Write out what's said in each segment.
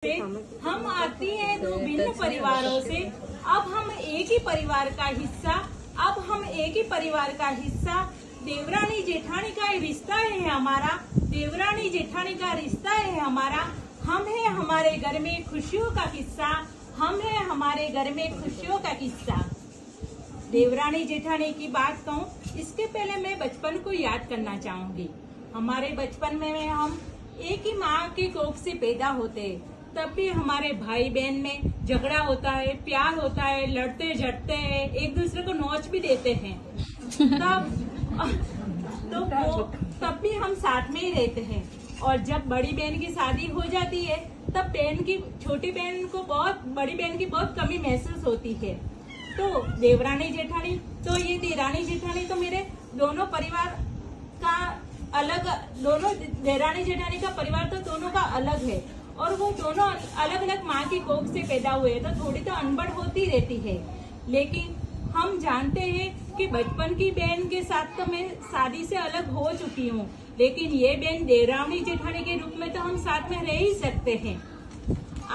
हम आती हैं दो भिन्न परिवारों से, अब हम एक ही परिवार का हिस्सा, देवरानी जेठानी का रिश्ता है हमारा, देवरानी जेठानी का रिश्ता है हमारा। हम है हमारे घर में खुशियों का किस्सा, हम है हमारे घर में खुशियों का किस्सा। देवरानी जेठानी की बात कहूँ, इसके पहले मैं बचपन को याद करना चाहूंगी। हमारे बचपन में हम एक ही माँ के कोख से पैदा होते, तब भी हमारे भाई बहन में झगड़ा होता है, प्यार होता है, लड़ते झड़ते हैं, एक दूसरे को नोच भी देते हैं। तब भी हम साथ में ही रहते हैं। और जब बड़ी बहन की शादी हो जाती है, तब छोटी बहन को बड़ी बहन की बहुत कमी महसूस होती है। तो देवरानी जेठानी तो ये देरानी जेठानी तो मेरे दोनों परिवार का देवरानी जेठानी का परिवार तो दोनों का अलग है, और वो दोनों अलग अलग माँ की कोख से पैदा हुए, तो थोड़ी तो अनबड़ होती रहती है। लेकिन हम जानते हैं कि बचपन की बहन के साथ तो मैं शादी से अलग हो चुकी हूँ, लेकिन ये बहन देवरानी जेठानी के रूप में तो हम साथ में रह ही सकते हैं।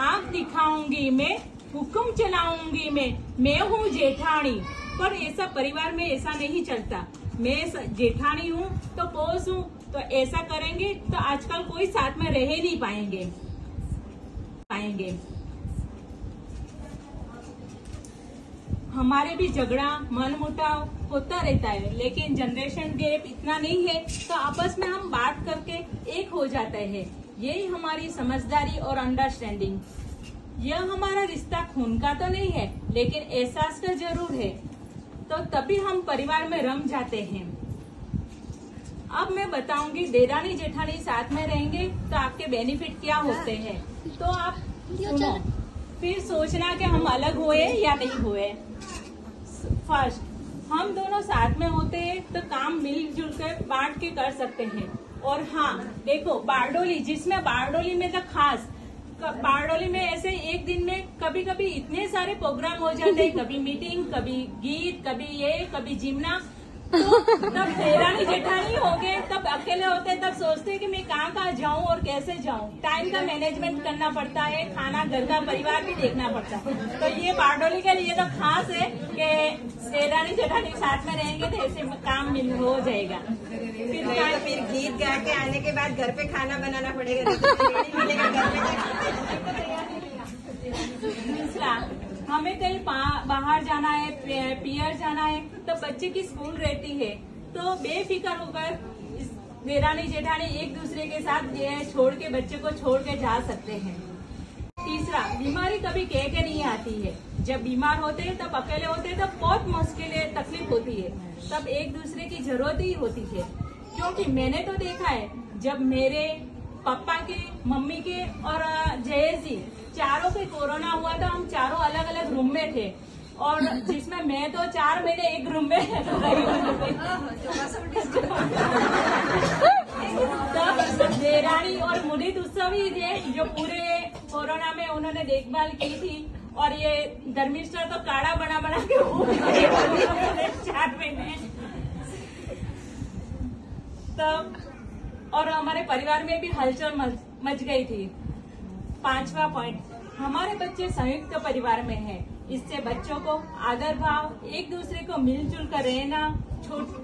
आँख दिखाऊंगी मैं, हुक्म चलाऊंगी मैं हूँ जेठानी। पर ऐसा परिवार में ऐसा नहीं चलता। मैं जेठानी हूँ तो बॉस हूँ, तो ऐसा करेंगे तो आजकल कोई साथ में रह नहीं पाएंगे। हमारे भी झगड़ा मनमुटाव होता रहता है, लेकिन जनरेशन गैप इतना नहीं है, तो आपस में हम बात करके एक हो जाते हैं। यही हमारी समझदारी और अंडरस्टैंडिंग। यह हमारा रिश्ता खून का तो नहीं है, लेकिन एहसास का जरूर है, तो तभी हम परिवार में रम जाते हैं। अब मैं बताऊंगी देवरानी जेठानी साथ में रहेंगे तो आपके बेनिफिट क्या होते हैं, तो आप सुनो, फिर सोचना कि हम अलग हुए या नहीं हुए। फर्स्ट, हम दोनों साथ में होते हैं तो काम मिलजुल कर बांट के कर सकते हैं। और हाँ देखो, बारडोली जिसमें बारडोली में तो खास बारडोली में ऐसे एक दिन में कभी कभी इतने सारे प्रोग्राम हो जाते हैं, कभी मीटिंग, कभी गीत, कभी जिमना। तो तब देवरानी जेठानी हो गए, तब अकेले होते, तब सोचते हैं कि मैं कहाँ जाऊँ और कैसे जाऊँ। टाइम का मैनेजमेंट करना पड़ता है, खाना, घर का, परिवार भी देखना पड़ता है। तो ये बारडोली के लिए तो खास है कि देवरानी जेठानी साथ में रहेंगे तो ऐसे काम हो जाएगा। फिर गीत गा के आने के बाद घर पे खाना बनाना पड़ेगा, मिलेगा घर पे। दूसरा, हमें कहीं बाहर जाना है, पियर जाना है, तो बच्चे की स्कूल रहती है, तो बेफिक्र होकर देवरानी जेठानी एक दूसरे के साथ बच्चे को छोड़ के जा सकते हैं। तीसरा, बीमारी कभी कह के नहीं आती है। जब बीमार होते हैं, तब अकेले होते हैं, तब बहुत मुश्किलें, तकलीफ होती है, तब एक दूसरे की जरूरत ही होती है। क्योंकि मैंने तो देखा है, जब मेरे पापा के, मम्मी के और जयेश जी चारों के कोरोना हुआ था, हम चारों अलग अलग रूम में थे, और जिसमें मैं तो 4 महीने एक रूम में तब देवरानी और मुनीत उत्सव ही थे जो पूरे कोरोना में उन्होंने देखभाल की थी। और ये धर्मिष्ठा तो काढ़ा बना के 4 महीने तब, और हमारे परिवार में भी हलचल मच गई थी। 5वां पॉइंट, हमारे बच्चे संयुक्त परिवार में हैं। इससे बच्चों को आदर भाव, एक दूसरे को मिलजुल कर रहना,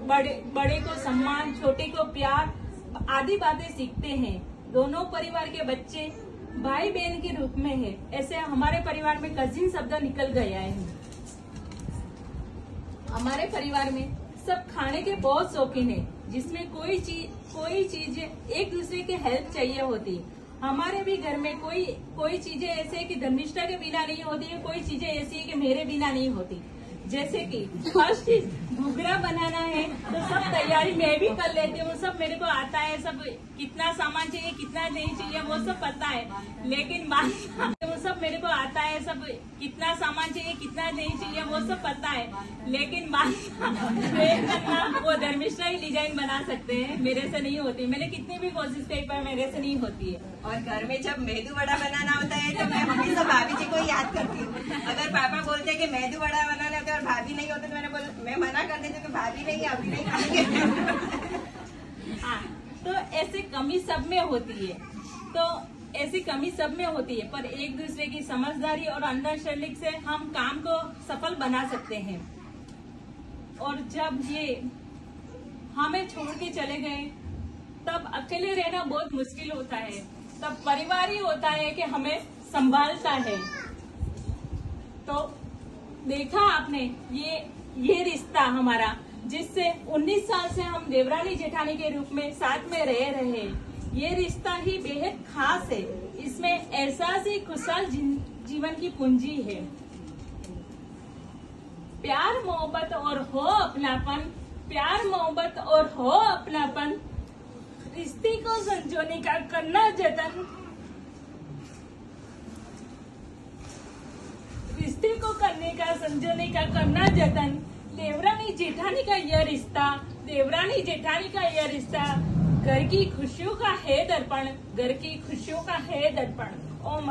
बड़े को सम्मान, छोटे को प्यार आदि बातें सीखते हैं। दोनों परिवार के बच्चे भाई बहन के रूप में है। ऐसे हमारे परिवार में कजिन शब्द निकल गया है। हमारे परिवार में सब खाने के बहुत शौकीन है, जिसमें कोई चीज एक दूसरे की हेल्प चाहिए होती। हमारे भी घर में कोई चीजें ऐसे है कि धर्मिष्ठा के बिना नहीं होती है, कोई चीजें ऐसी है कि मेरे बिना नहीं होती। जैसे कि फर्स्ट चीज घुघरा बनाना है, तो सब तैयारी मैं भी कर लेती हूँ, सब मेरे को आता है, सब कितना सामान चाहिए, कितना नहीं चाहिए, वो सब पता है। लेकिन वो सब मेरे को आता है, सब कितना सामान चाहिए, कितना नहीं चाहिए, वो सब पता है। लेकिन वो धर्मिष्ठा ही डिजाइन बना सकते हैं, मेरे से नहीं होती। मैंने कितनी भी कोशिश की, पर मेरे से नहीं होती है। और घर में जब मेदू वड़ा बनाना होता है, तो मैं हमेशा भाभी जी को याद करती हूँ। अगर पापा बोलते हैं कि मेदू वड़ा बनाना होता है और भाभी नहीं होते, तो मैं मना कर देती हूँ कि भाभी नहीं, अभी नहीं खाएंगे। हाँ, तो ऐसे कमी सब में होती है। तो ऐसी कमी सब में होती है, पर एक दूसरे की समझदारी और अंडरस्टैंडिंग से हम काम को सफल बना सकते हैं। और जब ये हमें छोड़ के चले गए तब अकेले रहना बहुत मुश्किल होता है, तब परिवार ही होता है कि हमें संभालता है। तो देखा आपने ये रिश्ता हमारा, जिससे 19 साल से हम देवरानी जेठानी के रूप में साथ में रह रहे हैं, ये रिश्ता ही बेहद खास है। इसमें एहसास ही खुशहाल जीवन की पूंजी है। प्यार मोहब्बत और हो अपनापन, प्यार मोहब्बत और हो अपनापन, रिश्ते को संजोने का करना जतन, रिश्ते को करने का संजोने का करना जतन। देवरानी जेठानी का यह रिश्ता, देवरानी जेठानी का यह रिश्ता घर की खुशियों का है दर्पण, घर की खुशियों का है दर्पण। ओम